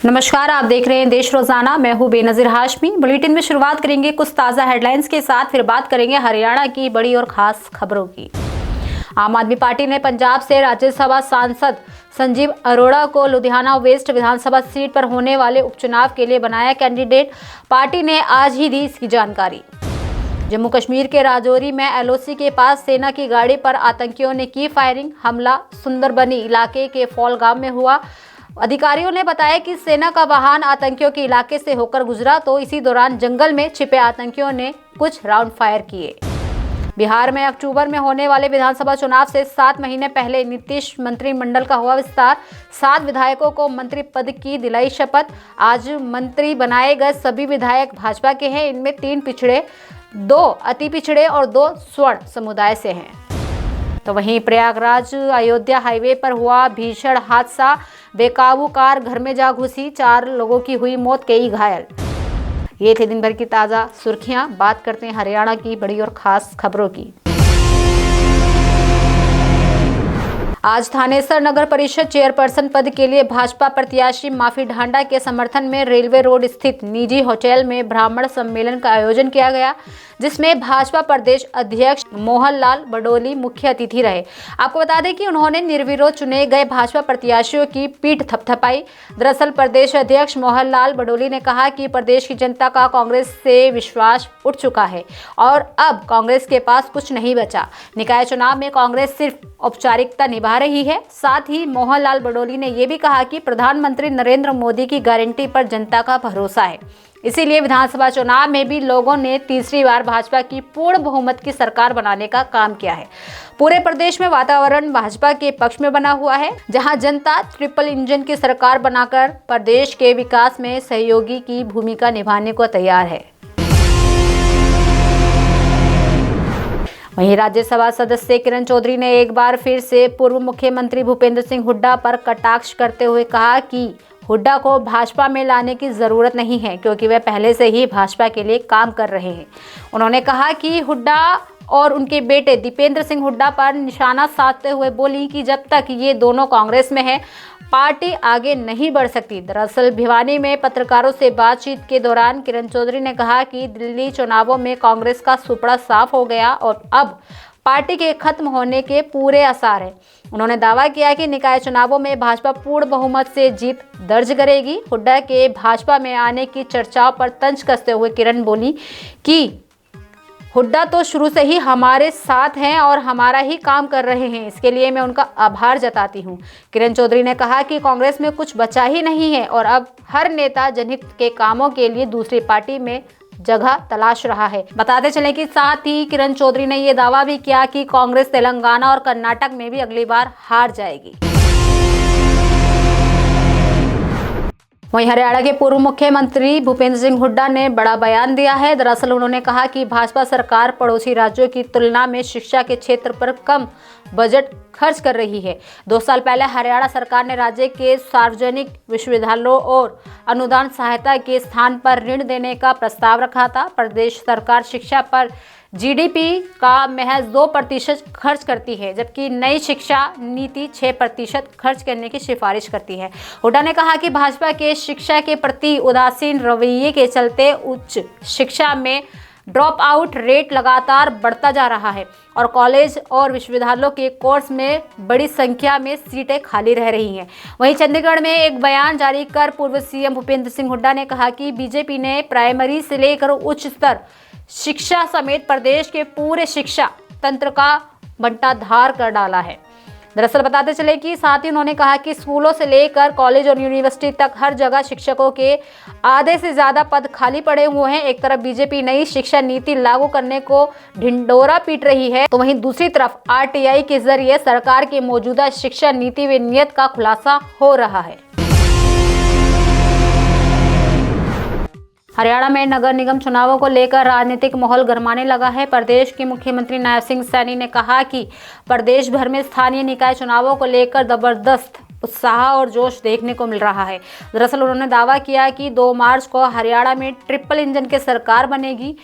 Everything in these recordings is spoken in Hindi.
नमस्कार, आप देख रहे हैं देश रोजाना। मैं हूं बेनजीर हाशमी। बुलेटिन में शुरुआत करेंगे कुछ ताज़ा हेडलाइंस के साथ, फिर बात करेंगे हरियाणा की बड़ी और खास खबरों की। आम आदमी पार्टी ने पंजाब से राज्यसभा सांसद संजीव अरोड़ा को लुधियाना वेस्ट विधानसभा सीट पर होने वाले उपचुनाव के लिए बनाया कैंडिडेट। पार्टी ने आज ही दी इसकी जानकारी। जम्मू कश्मीर के राजौरी में एलओसी के पास सेना की गाड़ी पर आतंकियों ने की फायरिंग। हमला सुंदरबनी इलाके के फॉल गांव में हुआ। अधिकारियों ने बताया कि सेना का वाहन आतंकियों के इलाके से होकर गुजरा तो इसी दौरान जंगल में छिपे आतंकियों ने कुछ राउंड फायर किए। बिहार में अक्टूबर में होने वाले विधानसभा चुनाव से 7 महीने पहले नीतीश मंत्रिमंडल का हुआ विस्तार। 7 विधायकों को मंत्री पद की दिलाई शपथ। आज मंत्री बनाए गए सभी विधायक भाजपा के हैं। इनमें 3 पिछड़े, 2 अति पिछड़े और 2 स्वर्ण समुदाय से हैं। तो वहीं प्रयागराज अयोध्या हाईवे पर हुआ भीषण हादसा। बेकाबू कार घर में जा घुसी, 4 लोगों की हुई मौत, कई घायल। ये थे दिन भर की ताज़ा सुर्खियां। बात करते हैं हरियाणा की बड़ी और खास खबरों की। आज थानेसर नगर परिषद चेयरपर्सन पद के लिए भाजपा प्रत्याशी माफी ढांडा के समर्थन में रेलवे रोड स्थित निजी होटल में ब्राह्मण सम्मेलन का आयोजन किया गया, जिसमें भाजपा प्रदेश अध्यक्ष मोहनलाल बडोली मुख्य अतिथि रहे। आपको बता दें कि उन्होंने निर्विरोध चुने गए भाजपा प्रत्याशियों की पीठ थपथपाई। दरअसल प्रदेश अध्यक्ष मोहनलाल बडोली ने कहा कि प्रदेश की जनता का कांग्रेस से विश्वास उठ चुका है और अब कांग्रेस के पास कुछ नहीं बचा। निकाय चुनाव में कांग्रेस सिर्फ औपचारिकता निभा रही है। साथ ही मोहनलाल बडोली ने यह भी कहा कि प्रधानमंत्री नरेंद्र मोदी की गारंटी पर जनता का भरोसा है, इसीलिए विधानसभा चुनाव में भी लोगों ने तीसरी बार भाजपा की पूर्ण बहुमत की सरकार बनाने का काम किया है। पूरे प्रदेश में वातावरण भाजपा के पक्ष में बना हुआ है, जहां जनता ट्रिपल इंजन की सरकार बनाकर प्रदेश के विकास में सहयोगी की भूमिका निभाने को तैयार है। वहीं राज्यसभा सदस्य किरण चौधरी ने एक बार फिर से पूर्व मुख्यमंत्री भूपेंद्र सिंह हुड्डा पर कटाक्ष करते हुए कहा कि हुड्डा को भाजपा में लाने की जरूरत नहीं है, क्योंकि वे पहले से ही भाजपा के लिए काम कर रहे हैं। उन्होंने कहा कि हुड्डा और उनके बेटे दीपेंद्र सिंह हुड्डा पर निशाना साधते हुए बोली कि जब तक ये दोनों कांग्रेस में हैं, पार्टी आगे नहीं बढ़ सकती। दरअसल भिवानी में पत्रकारों से बातचीत के दौरान किरण चौधरी ने कहा कि दिल्ली चुनावों में कांग्रेस का सुपड़ा साफ हो गया और अब पार्टी के खत्म होने के पूरे आसार हैं। उन्होंने दावा किया कि निकाय चुनावों में भाजपा पूर्ण बहुमत से जीत दर्ज करेगी। हुड्डा के भाजपा में आने की चर्चाओं पर तंज कसते हुए किरण बोली कि हुड्डा तो शुरू से ही हमारे साथ हैं और हमारा ही काम कर रहे हैं, इसके लिए मैं उनका आभार जताती हूं। किरण चौधरी ने कहा कि कांग्रेस में कुछ बचा ही नहीं है और अब हर नेता जनहित के कामों के लिए दूसरी पार्टी में जगह तलाश रहा है। बताते चलें कि साथ ही किरण चौधरी ने यह दावा भी किया कि कांग्रेस तेलंगाना और कर्नाटक में भी अगली बार हार जाएगी। वहीं हरियाणा के पूर्व मुख्यमंत्री भूपेंद्र सिंह हुड्डा ने बड़ा बयान दिया है। दरअसल उन्होंने कहा कि भाजपा सरकार पड़ोसी राज्यों की तुलना में शिक्षा के क्षेत्र पर कम बजट खर्च कर रही है। 2 साल पहले हरियाणा सरकार ने राज्य के सार्वजनिक विश्वविद्यालयों और अनुदान सहायता के स्थान पर ऋण देने का प्रस्ताव रखा था। प्रदेश सरकार शिक्षा पर जीडीपी का महज 2% खर्च करती है, जबकि नई शिक्षा नीति 6% खर्च करने की सिफारिश करती है। हुड्डा ने कहा कि भाजपा के शिक्षा के प्रति उदासीन रवैये के चलते उच्च शिक्षा में ड्रॉप आउट रेट लगातार बढ़ता जा रहा है और कॉलेज और विश्वविद्यालयों के कोर्स में बड़ी संख्या में सीटें खाली रह रही हैं। वहीं चंडीगढ़ में एक बयान जारी कर पूर्व सीएम भूपेंद्र सिंह हुड्डा ने कहा कि बीजेपी ने प्राइमरी से लेकर उच्च स्तर शिक्षा समेत प्रदेश के पूरे शिक्षा तंत्र का बंटाधार कर डाला है। दरअसल बताते चले कि साथ ही उन्होंने कहा कि स्कूलों से लेकर कॉलेज और यूनिवर्सिटी तक हर जगह शिक्षकों के आधे से ज्यादा पद खाली पड़े हुए हैं। एक तरफ बीजेपी नई शिक्षा नीति लागू करने को ढिंडोरा पीट रही है, तो वहीं दूसरी तरफ आरटीआई के जरिए सरकार की मौजूदा शिक्षा नीति व नीयत का खुलासा हो रहा है। हरियाणा में नगर निगम चुनावों को लेकर राजनीतिक माहौल गरमाने लगा है। प्रदेश के मुख्यमंत्री नायब सिंह सैनी ने कहा कि प्रदेश भर में स्थानीय निकाय चुनावों को लेकर जबरदस्त उत्साह और जोश देखने को मिल रहा है। दरअसल उन्होंने दावा किया कि 2 मार्च को हरियाणा में ट्रिपल इंजन की सरकार बनेगी।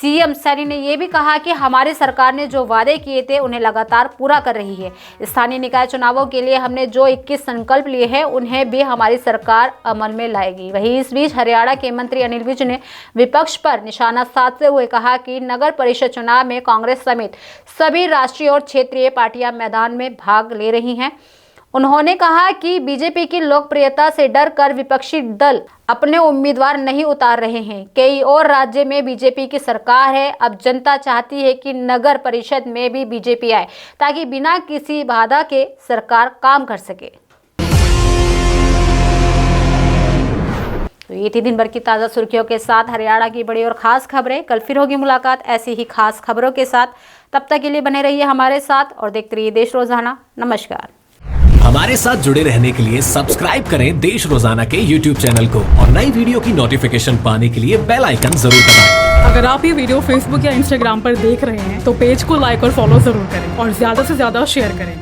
सीएम सैनी ने यह भी कहा कि हमारी सरकार ने जो वादे किए थे उन्हें लगातार पूरा कर रही है। स्थानीय निकाय चुनावों के लिए हमने जो 21 संकल्प लिए हैं उन्हें भी हमारी सरकार अमल में लाएगी। वहीं इस बीच हरियाणा के मंत्री अनिल विज ने विपक्ष पर निशाना साधते हुए कहा कि नगर परिषद चुनाव में कांग्रेस समेत सभी राष्ट्रीय और क्षेत्रीय पार्टियां मैदान में भाग ले रही हैं। उन्होंने कहा कि बीजेपी की लोकप्रियता से डरकर विपक्षी दल अपने उम्मीदवार नहीं उतार रहे हैं। कई और राज्य में बीजेपी की सरकार है। अब जनता चाहती है कि नगर परिषद में भी बीजेपी आए ताकि बिना किसी बाधा के सरकार काम कर सके। तो ये थी दिन भर की ताज़ा सुर्खियों के साथ हरियाणा की बड़ी और खास खबरें। कल फिर होगी मुलाकात ऐसी ही खास खबरों के साथ। तब तक के लिए बने रहिए हमारे साथ और देखते रहिए देश रोजाना। नमस्कार। हमारे साथ जुड़े रहने के लिए सब्सक्राइब करें देश रोजाना के YouTube चैनल को और नई वीडियो की नोटिफिकेशन पाने के लिए बेल आइकन जरूर दबाएं। अगर आप ये वीडियो Facebook या Instagram पर देख रहे हैं तो पेज को लाइक और फॉलो जरूर करें और ज्यादा से ज्यादा शेयर करें।